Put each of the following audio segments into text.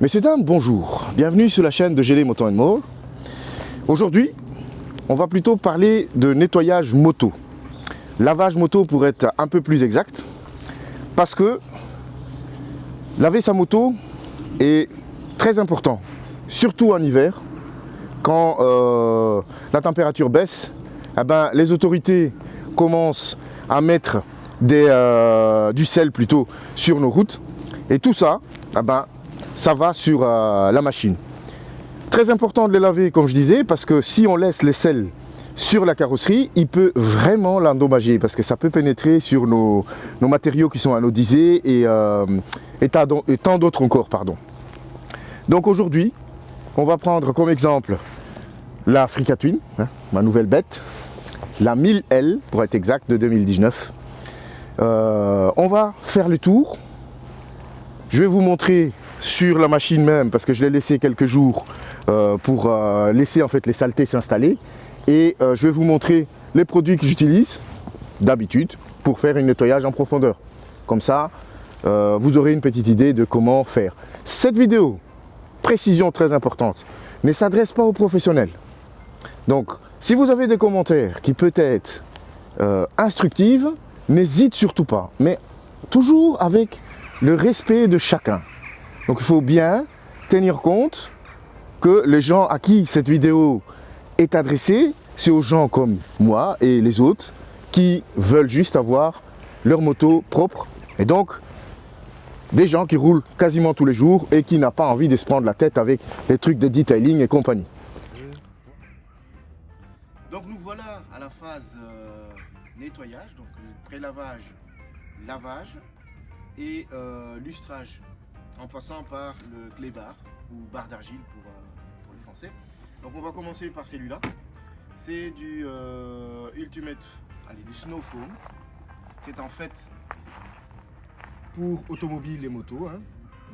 Messieurs, dames, bonjour. Bienvenue sur la chaîne de GL Moto & More. Aujourd'hui, on va plutôt parler de nettoyage moto. Lavage moto pour être un peu plus exact. Parce que laver sa moto est très important. Surtout en hiver, quand la température baisse, les autorités commencent à mettre du sel plutôt sur nos routes. Et tout ça, ça va sur la machine. Très important de les laver, comme je disais, parce que si on laisse les sels sur la carrosserie, il peut vraiment l'endommager, parce que ça peut pénétrer sur nos matériaux qui sont anodisés et tant d'autres encore. Donc aujourd'hui, on va prendre comme exemple la Africa Twin, ma nouvelle bête, la 1000L pour être exact, de 2019. On va faire le tour. Je vais vous montrer sur la machine même, parce que je l'ai laissé quelques jours pour laisser en fait les saletés s'installer. Et je vais vous montrer les produits que j'utilise d'habitude pour faire un nettoyage en profondeur. Comme ça, vous aurez une petite idée de comment faire. Cette vidéo, précision très importante, ne s'adresse pas aux professionnels. Donc, si vous avez des commentaires qui peuvent être instructives, n'hésite surtout pas. Mais toujours avec le respect de chacun. Donc il faut bien tenir compte que les gens à qui cette vidéo est adressée, c'est aux gens comme moi et les autres qui veulent juste avoir leur moto propre. Et donc, des gens qui roulent quasiment tous les jours et qui n'ont pas envie de se prendre la tête avec les trucs de detailing et compagnie. Donc nous voilà à la phase nettoyage, donc pré-lavage, lavage et lustrage, en passant par le clay bar ou barre d'argile pour les Français. Donc on va commencer par celui-là. C'est du Ultimate, du Snow Foam. C'est en fait pour automobiles et motos.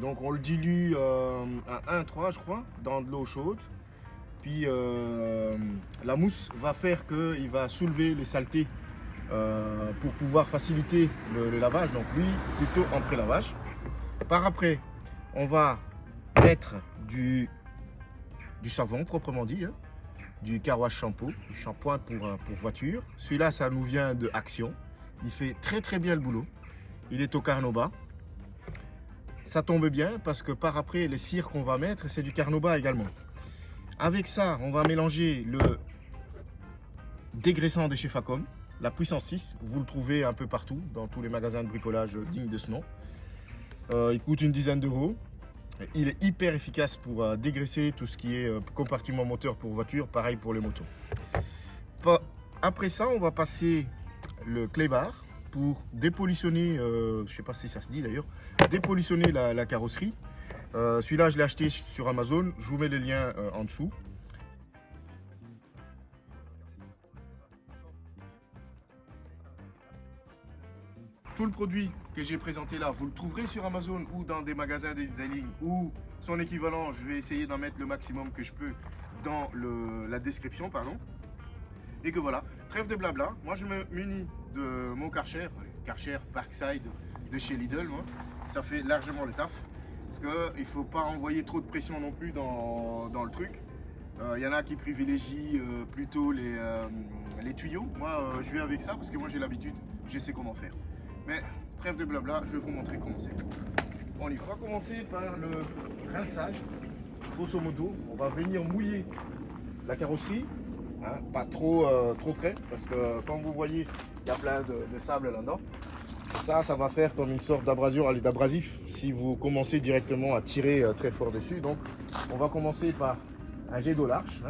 Donc on le dilue à 1,3 je crois, dans de l'eau chaude. Puis la mousse va faire qu'il va soulever les saletés pour pouvoir faciliter le lavage. Donc lui, plutôt en pré-lavage. Par après, on va mettre du savon proprement dit, du car wash shampoo, du shampoing pour voiture. Celui-là, ça nous vient de Action. Il fait très bien le boulot. Il est au Carnauba. Ça tombe bien parce que par après, les cires qu'on va mettre, c'est du Carnauba également. Avec ça, on va mélanger le dégraissant de chez Facom, la puissance 6. Vous le trouvez un peu partout, dans tous les magasins de bricolage dignes de ce nom. Il coûte une dizaine d'euros. Il est hyper efficace pour dégraisser tout ce qui est compartiment moteur pour voiture, pareil pour les motos. Après ça, on va passer le clay bar pour dépollutionner, je ne sais pas si ça se dit d'ailleurs, dépollutionner la carrosserie. Celui-là, je l'ai acheté sur Amazon. Je vous mets les liens en dessous. Tout le produit que j'ai présenté là, vous le trouverez sur Amazon ou dans des magasins de detailing ou son équivalent. Je vais essayer d'en mettre le maximum que je peux dans la description, Et que voilà, trêve de blabla. Moi, je me munis de mon Karcher Parkside de chez Lidl. Ça fait largement le taf. Parce qu'il ne faut pas envoyer trop de pression non plus dans le truc. Il y en a qui privilégient plutôt les tuyaux. Moi, je vais avec ça parce que moi j'ai l'habitude, je sais comment faire. Mais trêve de blabla, je vais vous montrer comment c'est. On va commencer par le rinçage. Grosso modo, on va venir mouiller la carrosserie. Pas trop près parce que comme vous voyez, il y a plein de sable là-dedans. Ça va faire comme une sorte d'abrasif si vous commencez directement à tirer très fort dessus. Donc on va commencer par un jet d'eau large.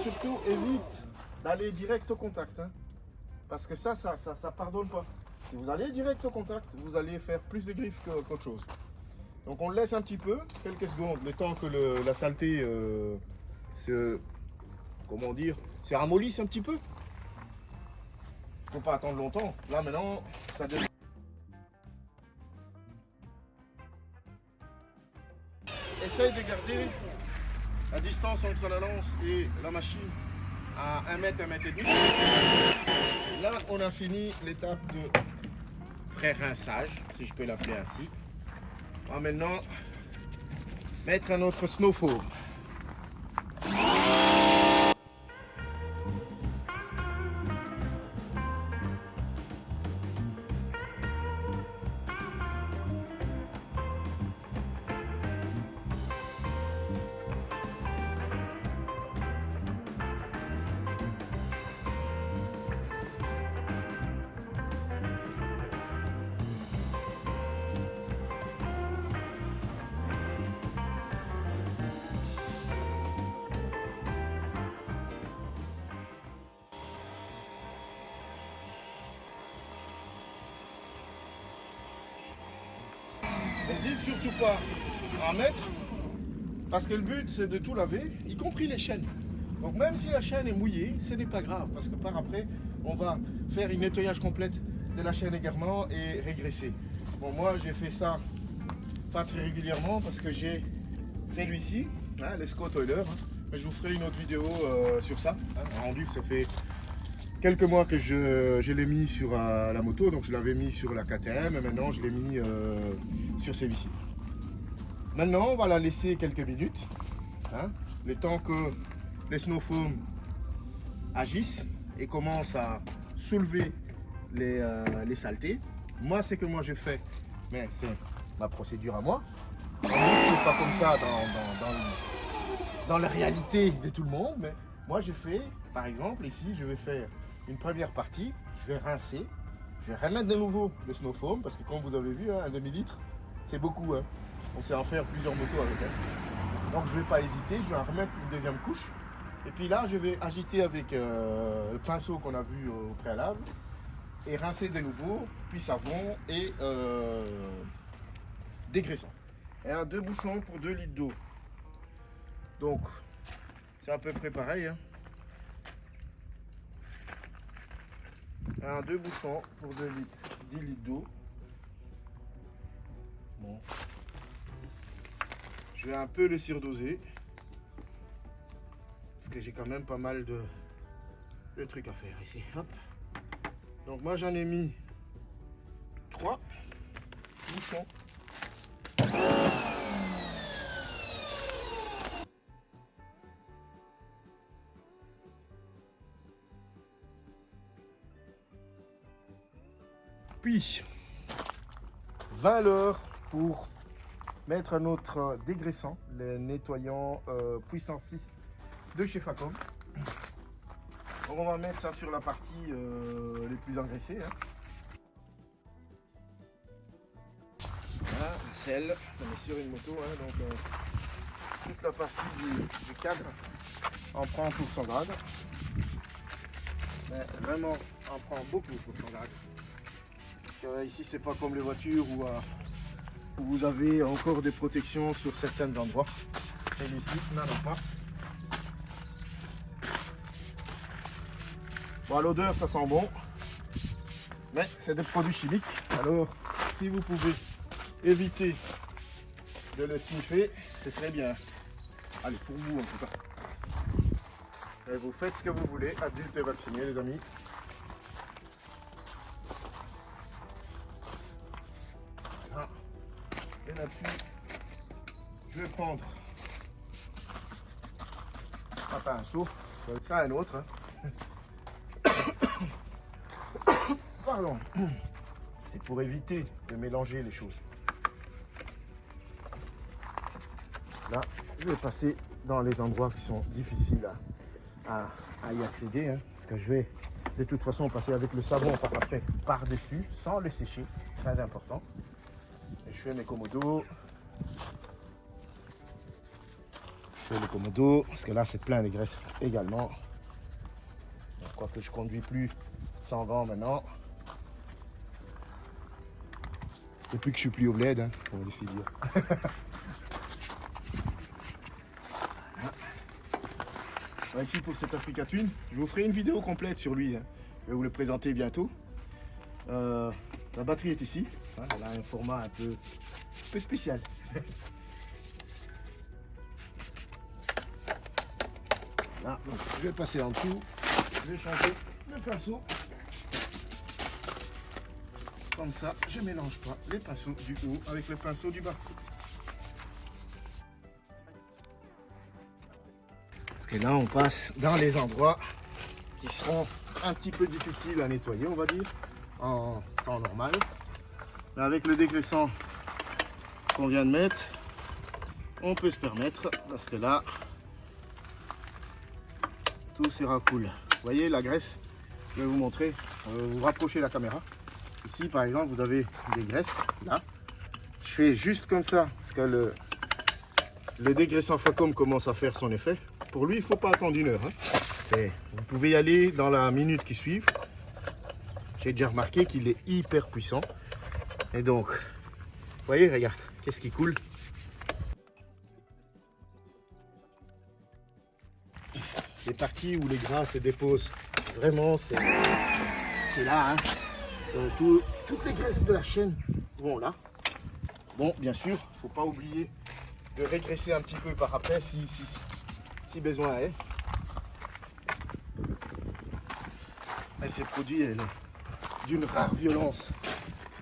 Surtout évite d'aller direct au contact, parce que ça pardonne pas. Si vous allez direct au contact, vous allez faire plus de griffes qu'autre chose. Donc on le laisse un petit peu, quelques secondes, le temps que la saleté comment dire, se ramollisse un petit peu. Faut pas attendre longtemps. Là maintenant, ça devient... Essaye de garder la distance entre la lance et la machine à 1 mètre, 1 mètre et demi. Là, on a fini l'étape de pré-rinçage, si je peux l'appeler ainsi. On va maintenant mettre un autre snow foam. N'hésite surtout pas à mettre, parce que le but c'est de tout laver, y compris les chaînes. Donc même si la chaîne est mouillée, ce n'est pas grave, parce que par après, on va faire une nettoyage complète de la chaîne également et régresser. Bon, moi j'ai fait ça pas très régulièrement parce que j'ai celui-ci, hein, les Scott Oiler, hein, mais je vous ferai une autre vidéo sur ça, hein, rendu, ça fait quelques mois que je l'ai mis sur la moto, donc je l'avais mis sur la KTM et maintenant je l'ai mis sur celui-ci. Maintenant on va la laisser quelques minutes, hein, le temps que les snow foam agissent et commencent à soulever les saletés. Moi c'est que moi j'ai fait, mais c'est ma procédure à moi. C'est pas comme ça dans la réalité de tout le monde, mais moi j'ai fait, par exemple ici je vais faire une première partie, je vais rincer, je vais remettre de nouveau le snow foam parce que comme vous avez vu, hein, un demi-litre, c'est beaucoup. Hein. On sait en faire plusieurs motos avec. Hein. Donc je ne vais pas hésiter, je vais en remettre une deuxième couche. Et puis là, je vais agiter avec le pinceau qu'on a vu au préalable et rincer de nouveau, puis savon et dégraissant. Et un 2 bouchons pour 2 litres d'eau. Donc, c'est à peu près pareil. Hein. Un 2 bouchons pour 2 litres, 10 litres d'eau. Bon. Je vais un peu le surdoser. Parce que j'ai quand même pas mal de trucs à faire ici. Hop. Donc moi j'en ai mis 3 bouchons. Puis 20 leurres pour mettre un autre dégraissant, le nettoyant puissance 6 de chez Facom. Donc on va mettre ça sur la partie les plus engraissées. Hein. Voilà, la selle, on est sur une moto, hein, donc toute la partie du cadre en prend pour 100 grades. Mais vraiment, on prend beaucoup pour 100 grades. Ici c'est pas comme les voitures où vous avez encore des protections sur certains endroits. Celui-ci n'en a pas. Bon, à l'odeur ça sent bon, mais c'est des produits chimiques. Alors si vous pouvez éviter de le sniffer, ce serait bien. Allez, pour vous en tout cas. Et vous faites ce que vous voulez, adultes et vaccinés les amis. Et là-dessus, je vais prendre un pinceau, ça un autre. Hein. Pardon. C'est pour éviter de mélanger les choses. Là, je vais passer dans les endroits qui sont difficiles à y accéder. Hein, parce que je vais de toute façon passer avec le savon par-dessus, sans le sécher. Très important. Et je fais mes commodos. Je fais les commodos, parce que là c'est plein de graisse également. Quoique je conduis plus sans vent maintenant. Depuis que je suis plus au bled, hein, on va essayer de dire. Voilà. Ici pour cet Africa Twin, je vous ferai une vidéo complète sur lui. Hein. Je vais vous le présenter bientôt. La batterie est ici. Hein, elle a un format un peu spécial. Là, donc, je vais passer en dessous. Je vais changer le pinceau. Comme ça, je ne mélange pas les pinceaux du haut avec le pinceau du bas. Parce que là, on passe dans les endroits qui seront un petit peu difficiles à nettoyer, on va dire, en temps normal. Mais avec le dégraissant qu'on vient de mettre, on peut se permettre, parce que là, tout sera cool. Vous voyez la graisse, je vais vous montrer, vous rapprochez la caméra. Ici par exemple vous avez des graisses, là. Je fais juste comme ça, parce que le dégraissant Facom commence à faire son effet. Pour lui il ne faut pas attendre 1 heure. Hein. Vous pouvez y aller dans la minute qui suit. J'ai déjà remarqué qu'il est hyper puissant. Et donc, vous voyez, regarde, qu'est-ce qui coule. Les parties où les gras se déposent, vraiment c'est là. Hein. Toutes les graisses de la chaîne vont là. Bon, bien sûr, il ne faut pas oublier de régraisser un petit peu par après si besoin est. Elle s'est produite d'une rare violence.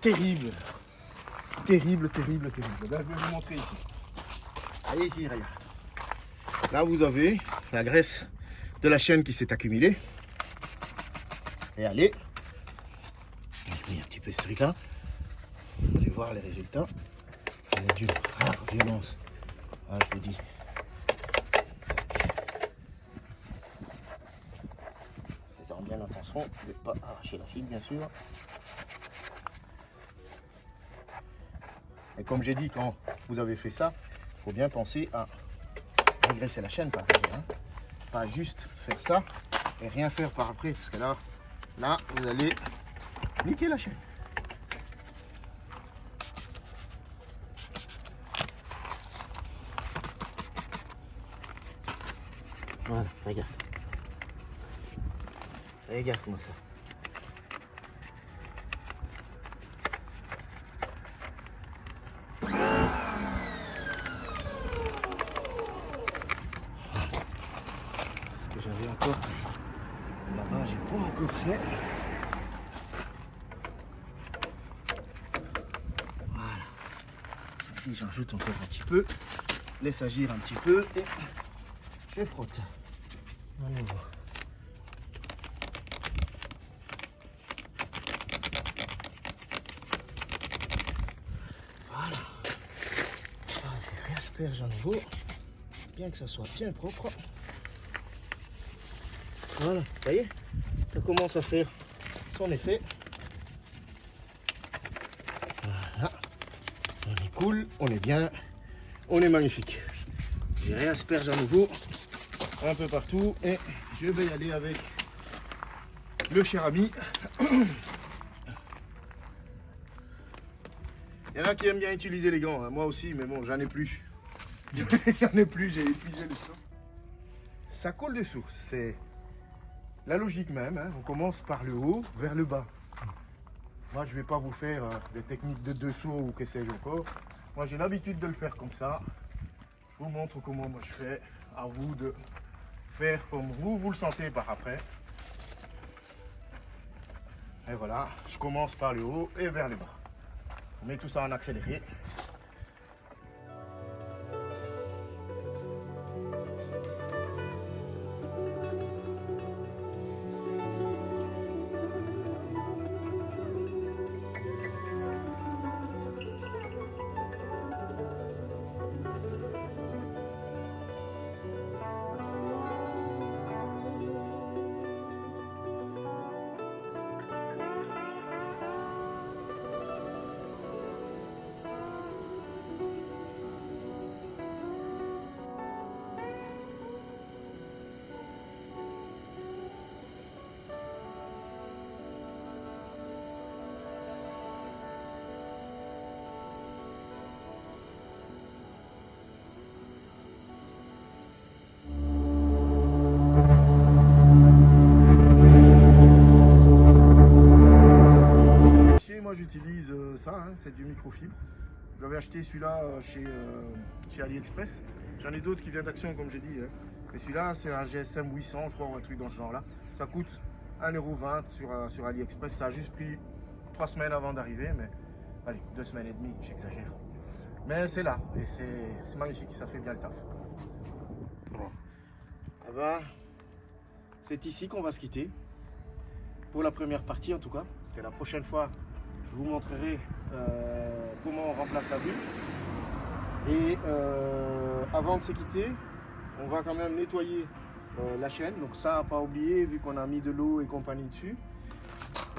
Terrible. Terrible, terrible, terrible. Ben, je vais vous montrer ici. Allez ici, regarde. Là, vous avez la graisse de la chaîne qui s'est accumulée. Et allez. J'ai mis un petit peu ce truc là. Vous allez voir les résultats. Elle est d'une rare violence. Ah, je vous dis. Faisons bien attention de ne pas arracher la file, bien sûr. Et comme j'ai dit, quand vous avez fait ça, il faut bien penser à régresser la chaîne par exemple. Hein. Pas juste faire ça et rien faire par après. Parce que là vous allez niquer la chaîne. Voilà, regarde. Regarde-moi ça. Ce que j'avais encore là-bas, j'ai pas encore fait. Voilà. Ici, j'en rajoute encore un petit peu. Laisse agir un petit peu et je frotte. À nouveau. Voilà. Je réasperge à nouveau, bien que ça soit bien propre. Voilà, vous voyez, ça commence à faire son effet. Voilà, on est cool, on est bien, on est magnifique. Je réasperge à nouveau un peu partout et je vais y aller avec le cher ami. Il y en a qui aiment bien utiliser les gants, hein. Moi aussi, mais bon, j'en ai plus. J'en ai plus, j'ai épuisé le stock. Ça coule de source, c'est la logique même. Hein. On commence par le haut vers le bas. Moi, je ne vais pas vous faire des techniques de dessous ou que sais-je encore. Moi, j'ai l'habitude de le faire comme ça. Je vous montre comment moi je fais. À vous de faire comme vous le sentez par après. Et voilà, je commence par le haut et vers le bas. On met tout ça en accéléré. j'utilise ça, hein, c'est du microfibre. J'avais acheté celui-là chez AliExpress. J'en ai d'autres qui viennent d'Action, comme j'ai dit. Hein. Mais celui-là, c'est un GSM 800, je crois, ou un truc dans ce genre-là. Ça coûte 1,20 € sur AliExpress. Ça a juste pris 3 semaines avant d'arriver, mais allez, 2 semaines et demie, j'exagère. Mais c'est là, et c'est magnifique, ça fait bien le taf. Bon. Ah ben, c'est ici qu'on va se quitter. Pour la première partie en tout cas, parce que la prochaine fois, je vous montrerai comment on remplace la bulle. Et avant de se quitter, on va quand même nettoyer la chaîne. Donc ça, à pas oublier, vu qu'on a mis de l'eau et compagnie dessus.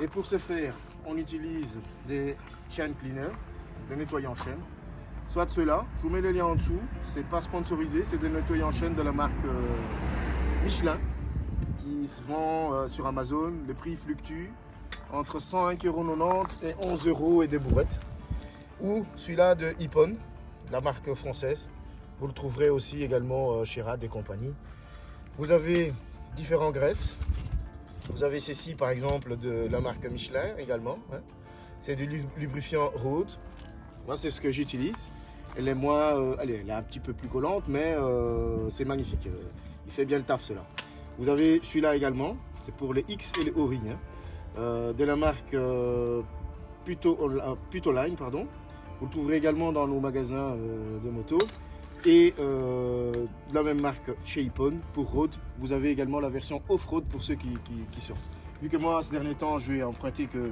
Et pour ce faire, on utilise des chain cleaners, des nettoyants chaîne. Soit ceux-là, je vous mets le lien en dessous. C'est pas sponsorisé, c'est des nettoyants chaîne de la marque Michelin, qui se vend sur Amazon. Le prix fluctue entre 101,90 € et 11 € et des bourrettes. Ou celui-là de Ippon, la marque française. Vous le trouverez aussi également chez Rad et compagnie. Vous avez différentes graisses. Vous avez ceci par exemple de la marque Michelin également. Hein. C'est du lubrifiant Rode. Moi c'est ce que j'utilise. Elle est moins, elle est un petit peu plus collante, mais c'est magnifique. Il fait bien le taf cela. Vous avez celui-là également. C'est pour les X et les O-ring. Hein. De la marque Putoline, pardon. Vous le trouverez également dans nos magasins de moto. Et de la même marque chez Ippon pour road. Vous avez également la version off-road pour ceux qui sortent. Vu que moi, ces derniers temps, je vais emprunter que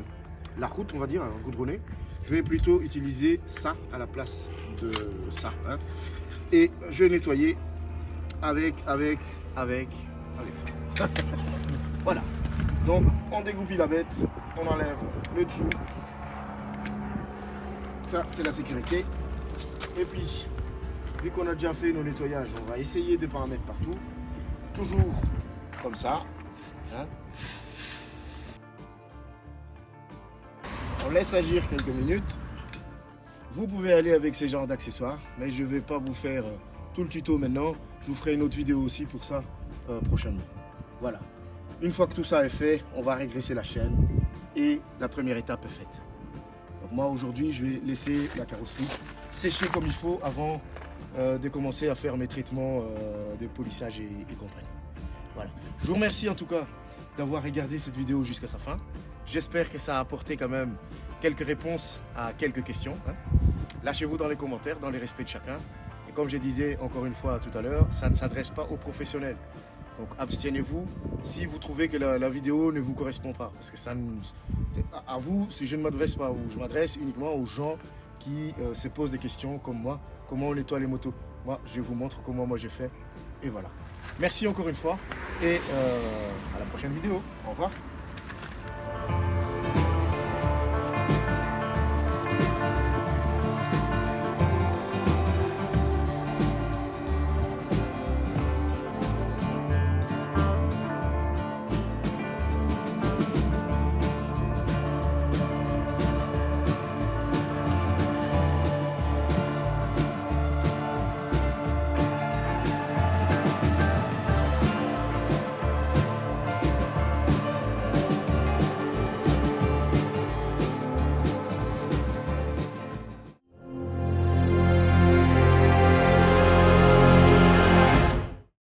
la route, on va dire, goudronnée, je vais plutôt utiliser ça à la place de ça. Hein. Et je vais nettoyer avec ça. Voilà. Donc, on dégoupille la bête, on enlève le dessous. Ça, c'est la sécurité. Et puis, vu qu'on a déjà fait nos nettoyages, on va essayer de ne pas en mettre partout. Toujours comme ça. Hein. On laisse agir quelques minutes. Vous pouvez aller avec ces genres d'accessoires, mais je ne vais pas vous faire tout le tuto maintenant. Je vous ferai une autre vidéo aussi pour ça prochainement. Voilà. Une fois que tout ça est fait, on va régresser la chaîne et la première étape est faite. Donc moi aujourd'hui, je vais laisser la carrosserie sécher comme il faut avant de commencer à faire mes traitements de polissage et compagnie. Voilà. Je vous remercie en tout cas d'avoir regardé cette vidéo jusqu'à sa fin. J'espère que ça a apporté quand même quelques réponses à quelques questions. Hein. Lâchez-vous dans les commentaires, dans les respects de chacun. Et comme je disais encore une fois tout à l'heure, ça ne s'adresse pas aux professionnels. Donc abstiennez-vous si vous trouvez que la vidéo ne vous correspond pas. Parce que ça, à vous, si je ne m'adresse pas à vous, je m'adresse uniquement aux gens qui se posent des questions comme moi. Comment on nettoie les motos? Moi, je vous montre comment moi j'ai fait. Et voilà. Merci encore une fois et à la prochaine vidéo. Au revoir.